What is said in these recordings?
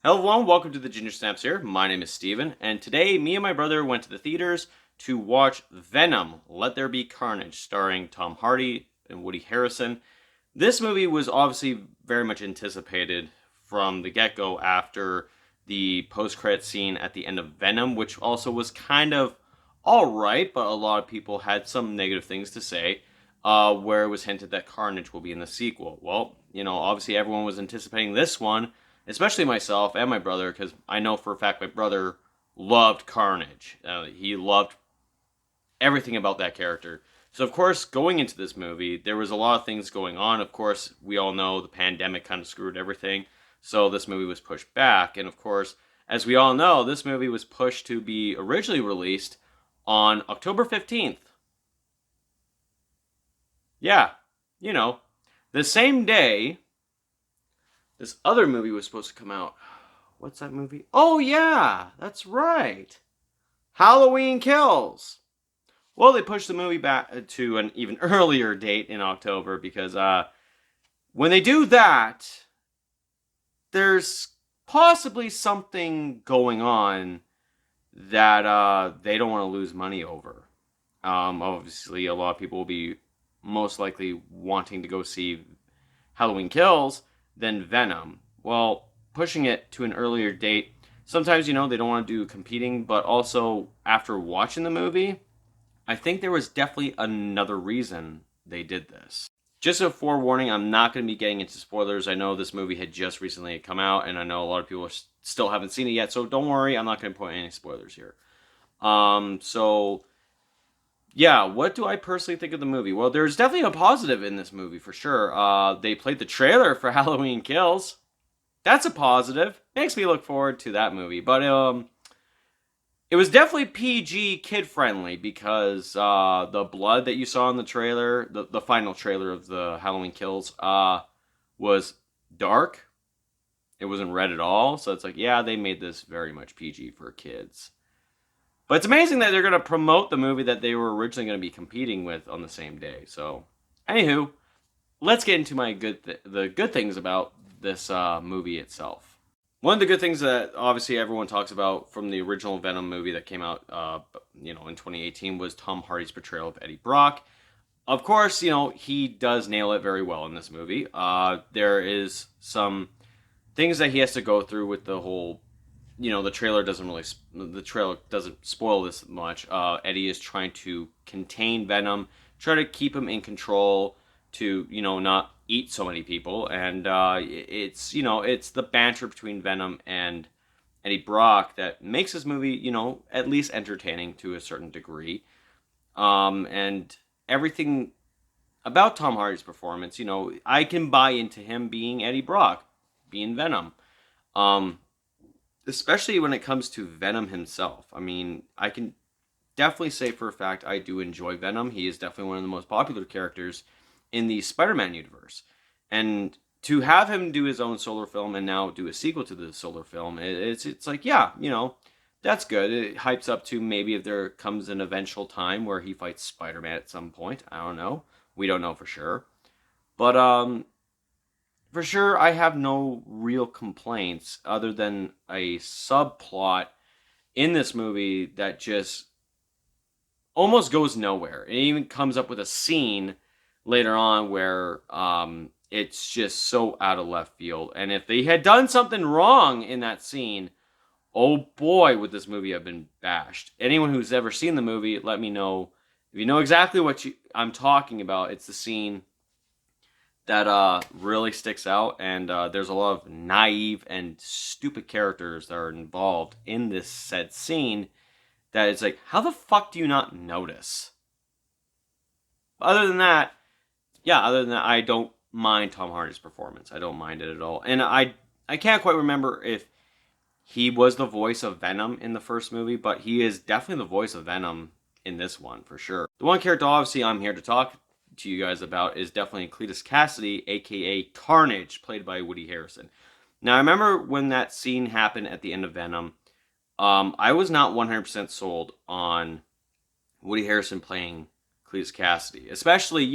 Hello everyone, welcome to the Ginger Snaps here. My name is Steven, and today me and my brother went to the theaters to watch Venom, Let There Be Carnage, starring Tom Hardy and Woody Harrelson. This movie was obviously very much anticipated from the get-go after the post-credit scene at the end of Venom, which also was kind of alright, but a lot of people had some negative things to say, where it was hinted that Carnage will be in the sequel. Well, obviously everyone was anticipating this one, especially myself and my brother, because I know for a fact my brother loved Carnage. He loved everything about that character. So, of course, going into this movie, there was a lot of things going on. Of course, we all know the pandemic kind of screwed everything. So this movie was pushed back. And, of course, as we all know, this movie was pushed to be originally released on October 15th. Yeah, the same day this other movie was supposed to come out. What's that movie? Oh, yeah, that's right. Halloween Kills. Well, they pushed the movie back to an even earlier date in October because when they do that, there's possibly something going on that they don't want to lose money over. Obviously, a lot of people will be most likely wanting to go see Halloween Kills than Venom. Well, pushing it to an earlier date, sometimes, they don't want to do competing, but also after watching the movie, I think there was definitely another reason they did this. Just a forewarning, I'm not going to be getting into spoilers. I know this movie had just recently come out, and I know a lot of people still haven't seen it yet, so don't worry, I'm not going to put any spoilers here. Yeah, what do I personally think of the movie? Well, there's definitely a positive in this movie, for sure. They played the trailer for Halloween Kills. That's a positive. Makes me look forward to that movie. But it was definitely PG kid-friendly because the blood that you saw in the trailer, the final trailer of the Halloween Kills, was dark. It wasn't red at all. So it's like, yeah, they made this very much PG for kids. But it's amazing that they're going to promote the movie that they were originally going to be competing with on the same day. So, anywho, let's get into the good things about this movie itself. One of the good things that obviously everyone talks about from the original Venom movie that came out, in 2018 was Tom Hardy's portrayal of Eddie Brock. Of course, he does nail it very well in this movie. There is some things that he has to go through with the whole. The trailer doesn't spoil this much. Eddie is trying to contain Venom, try to keep him in control to, not eat so many people. And it's the banter between Venom and Eddie Brock that makes this movie, at least entertaining to a certain degree. And everything about Tom Hardy's performance, I can buy into him being Eddie Brock, being Venom. Especially when it comes to Venom himself. I mean, I can definitely say for a fact I do enjoy Venom. He is definitely one of the most popular characters in the Spider-Man universe. And to have him do his own solo film and now do a sequel to the solo film, it's like, yeah, that's good. It hypes up to maybe if there comes an eventual time where he fights Spider-Man at some point. I don't know. We don't know for sure. But, for sure, I have no real complaints other than a subplot in this movie that just almost goes nowhere. It even comes up with a scene later on where it's just so out of left field. And if they had done something wrong in that scene, oh boy, would this movie have been bashed. Anyone who's ever seen the movie, let me know. If you know exactly what I'm talking about, it's the scene that really sticks out, and there's a lot of naive and stupid characters that are involved in this said scene that it's like, how the fuck do you not notice? Other than that, I don't mind Tom Hardy's performance. I don't mind it at all. And I can't quite remember if he was the voice of Venom in the first movie, but he is definitely the voice of Venom in this one, for sure. The one character, obviously, I'm here to talk to you guys about is definitely Cletus Cassidy, aka Carnage, played by Woody Harrelson. Now, I remember when that scene happened at the end of Venom, I was not 100% sold on Woody Harrelson playing Cletus Cassidy. Especially,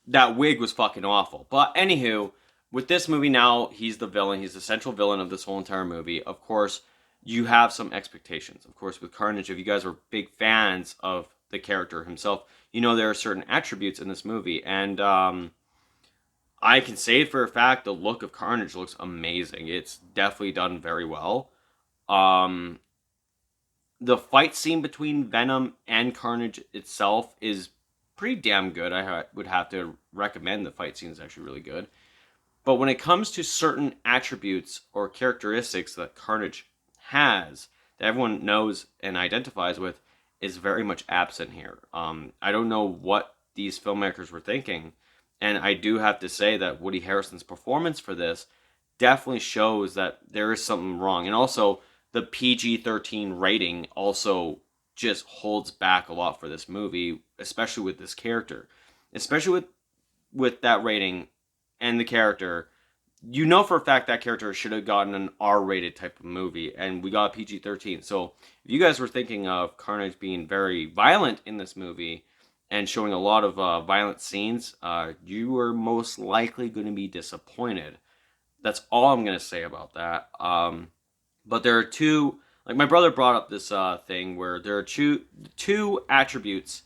that wig was fucking awful. But anywho, with this movie now, he's the villain. He's the central villain of this whole entire movie. Of course, you have some expectations. Of course, with Carnage, if you guys are big fans of the character himself, you know there are certain attributes in this movie. And I can say for a fact the look of Carnage looks amazing. It's definitely done very well. Um, the fight scene between Venom and Carnage itself is pretty damn good. Would have to recommend the fight scene is actually really good. But when it comes to certain attributes or characteristics that Carnage has that everyone knows and identifies with is very much absent here. I don't know what these filmmakers were thinking, and I do have to say that Woody Harrelson's performance for this definitely shows that there is something wrong. And also, the PG-13 rating also just holds back a lot for this movie, especially with this character. Especially with that rating and the character, you know for a fact that character should have gotten an R-rated type of movie, and we got a PG-13. So if you guys were thinking of Carnage being very violent in this movie and showing a lot of violent scenes, you are most likely going to be disappointed. That's all I'm going to say about that. But there are two, like my brother brought up this thing where there are two attributes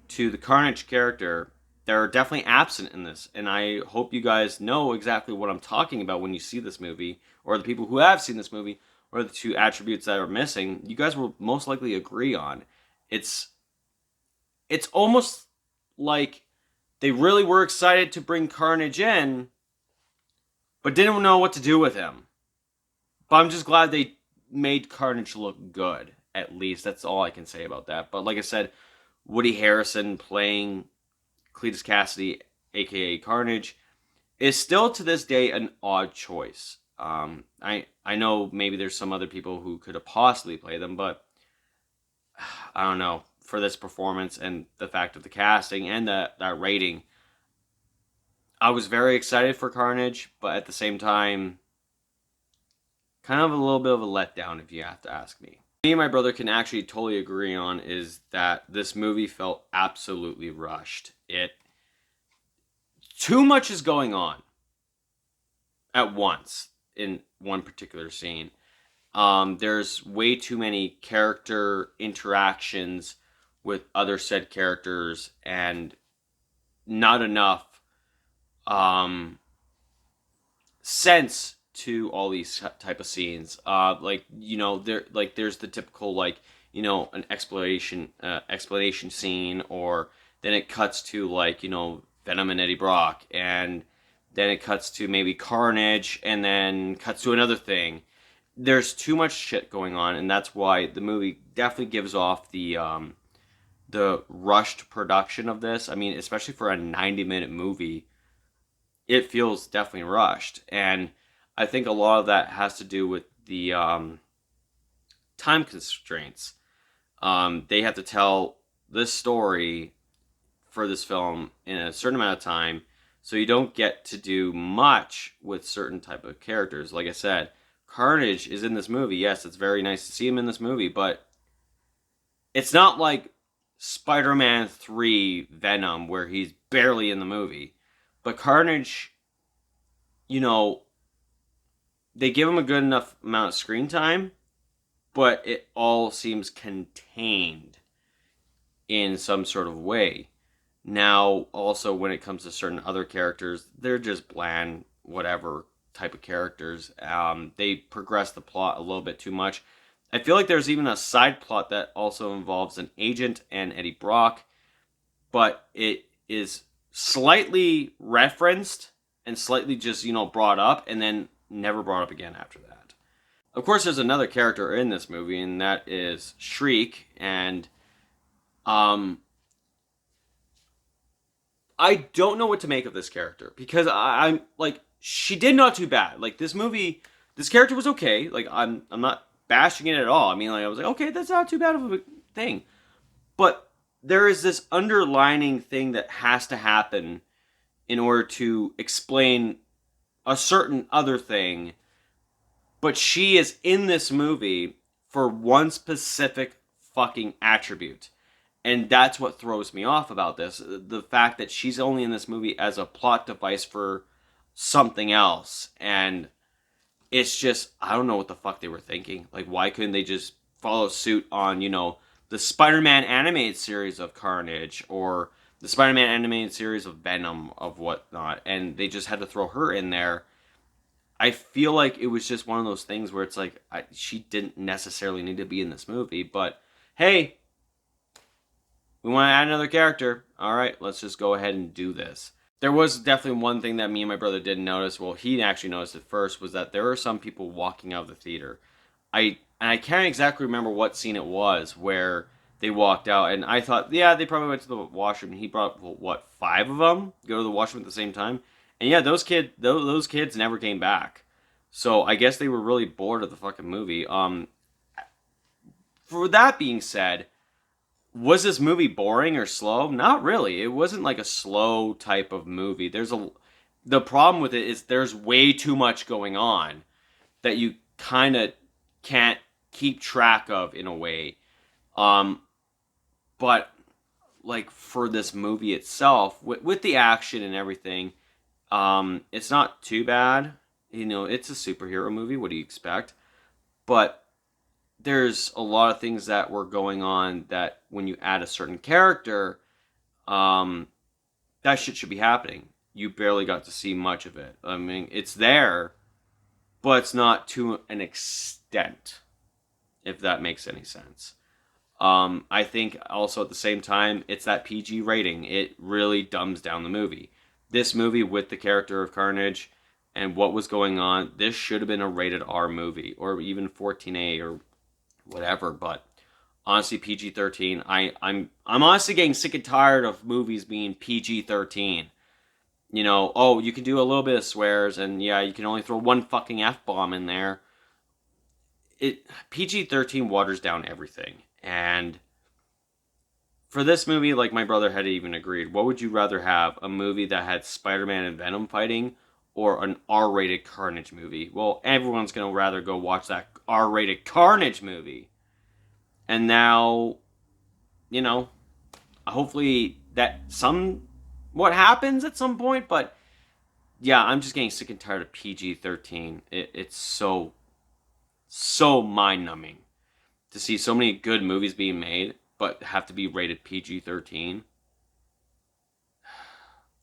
to the Carnage character that are definitely absent in this. And I hope you guys know exactly what I'm talking about when you see this movie, or the people who have seen this movie, or the two attributes that are missing, you guys will most likely agree on. It's almost like they really were excited to bring Carnage in, but didn't know what to do with him. But I'm just glad they made Carnage look good, at least. That's all I can say about that. But like I said, Woody Harrelson playing Cletus Cassidy, aka Carnage, is still to this day an odd choice. I know maybe there's some other people who could have possibly played them, but I don't know. For this performance and the fact of the casting and that rating, I was very excited for Carnage, but at the same time, kind of a little bit of a letdown if you have to ask me. Me and my brother can actually totally agree on is that this movie felt absolutely rushed. Too much is going on at once in one particular scene. There's way too many character interactions with other said characters and not enough sense to all these type of scenes. There's the typical an explanation scene, or then it cuts to Venom and Eddie Brock, and then it cuts to maybe Carnage, and then cuts to another thing. There's too much shit going on, and that's why the movie definitely gives off the rushed production of this. I mean, especially for a 90-minute movie, it feels definitely rushed. And I think a lot of that has to do with the time constraints. They have to tell this story for this film in a certain amount of time, so you don't get to do much with certain type of characters. Like I said, Carnage is in this movie. Yes, it's very nice to see him in this movie, but it's not like Spider-Man 3 Venom, where he's barely in the movie. But Carnage, they give him a good enough amount of screen time, but it all seems contained in some sort of way. Now, also, when it comes to certain other characters, they're just bland, whatever type of characters. They progress the plot a little bit too much. I feel like there's even a side plot that also involves an agent and Eddie Brock, but it is slightly referenced and slightly just, brought up and then never brought up again after that. Of course, there's another character in this movie, and that is Shriek, and I don't know what to make of this character, because I'm like, she did not too bad. Like, this character was okay. Like, I'm not bashing it at all. I mean, I was like, okay, that's not too bad of a thing. But there is this underlining thing that has to happen in order to explain a certain other thing. But she is in this movie for one specific fucking attribute. And that's what throws me off about this. The fact that she's only in this movie as a plot device for something else. And it's just, I don't know what the fuck they were thinking. Like, why couldn't they just follow suit on, the Spider-Man animated series of Carnage, or the Spider-Man animated series of Venom, of whatnot, and they just had to throw her in there. I feel like it was just one of those things where it's like, she didn't necessarily need to be in this movie, but hey, we want to add another character. All right, let's just go ahead and do this. There was definitely one thing that me and my brother didn't notice. Well, he actually noticed it first, was that there were some people walking out of the theater. I can't exactly remember what scene it was where they walked out, and I thought, yeah, they probably went to the washroom. And he brought, what, 5 of them go to the washroom at the same time, and yeah, those kids never came back. So I guess they were really bored of the fucking movie. For that being said, was this movie boring or slow? Not really. It wasn't like a slow type of movie. The problem with it is there's way too much going on that you kind of can't keep track of in a way. But like for this movie itself, with the action and everything, it's not too bad. It's a superhero movie. What do you expect? But there's a lot of things that were going on that when you add a certain character, that shit should be happening. You barely got to see much of it. I mean, it's there, but it's not to an extent, if that makes any sense. I think also at the same time, it's that PG rating. It really dumbs down the movie. This movie, with the character of Carnage and what was going on, this should have been a rated R movie, or even 14A or whatever. But honestly, PG-13. I'm honestly getting sick and tired of movies being PG-13. Oh, you can do a little bit of swears, and yeah, you can only throw one fucking F-bomb in there. PG-13 waters down everything. And for this movie, like my brother had even agreed, what would you rather have? A movie that had Spider-Man and Venom fighting, or an R-rated Carnage movie? Well, everyone's going to rather go watch that R-rated Carnage movie. And now, hopefully that what happens at some point, but yeah, I'm just getting sick and tired of PG-13. It's so mind-numbing to see so many good movies being made, but have to be rated PG-13.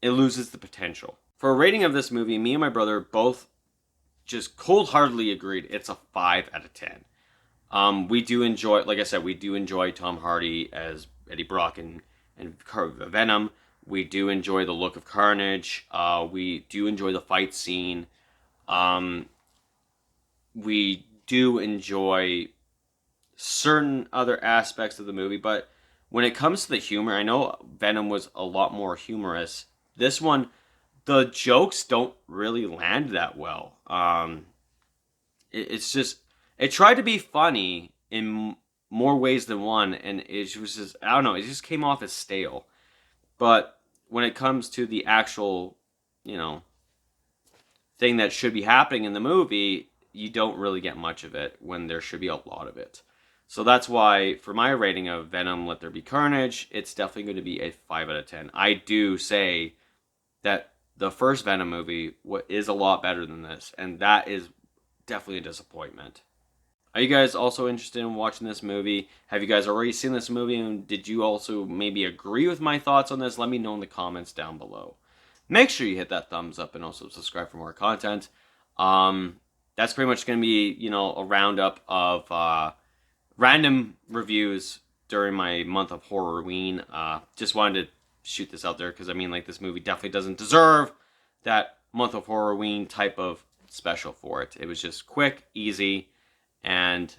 It loses the potential. For a rating of this movie, me and my brother both just cold-heartedly agreed it's a 5 out of 10. We do enjoy, like I said, we do enjoy Tom Hardy as Eddie Brock and Venom. We do enjoy the look of Carnage. We do enjoy the fight scene. We do enjoy certain other aspects of the movie, but when it comes to the humor, I know Venom was a lot more humorous. This one, the jokes don't really land that well. It's just, it tried to be funny in more ways than one, and it was just, I don't know, it just came off as stale. But when it comes to the actual, thing that should be happening in the movie, you don't really get much of it when there should be a lot of it. So that's why, for my rating of Venom, Let There Be Carnage, it's definitely going to be a 5 out of 10. I do say that the first Venom movie is a lot better than this, and that is definitely a disappointment. Are you guys also interested in watching this movie? Have you guys already seen this movie, and did you also maybe agree with my thoughts on this? Let me know in the comments down below. Make sure you hit that thumbs up and also subscribe for more content. That's pretty much going to be, a roundup of random reviews during my month of Horrorween. Just wanted to shoot this out there because, this movie definitely doesn't deserve that month of Horrorween type of special for it. It was just quick, easy, and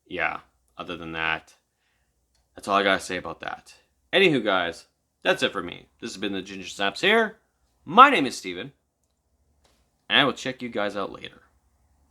yeah, other than that, that's all I gotta say about that. Anywho, guys, that's it for me. This has been the Ginger Snaps here. My name is Steven, and I will check you guys out later.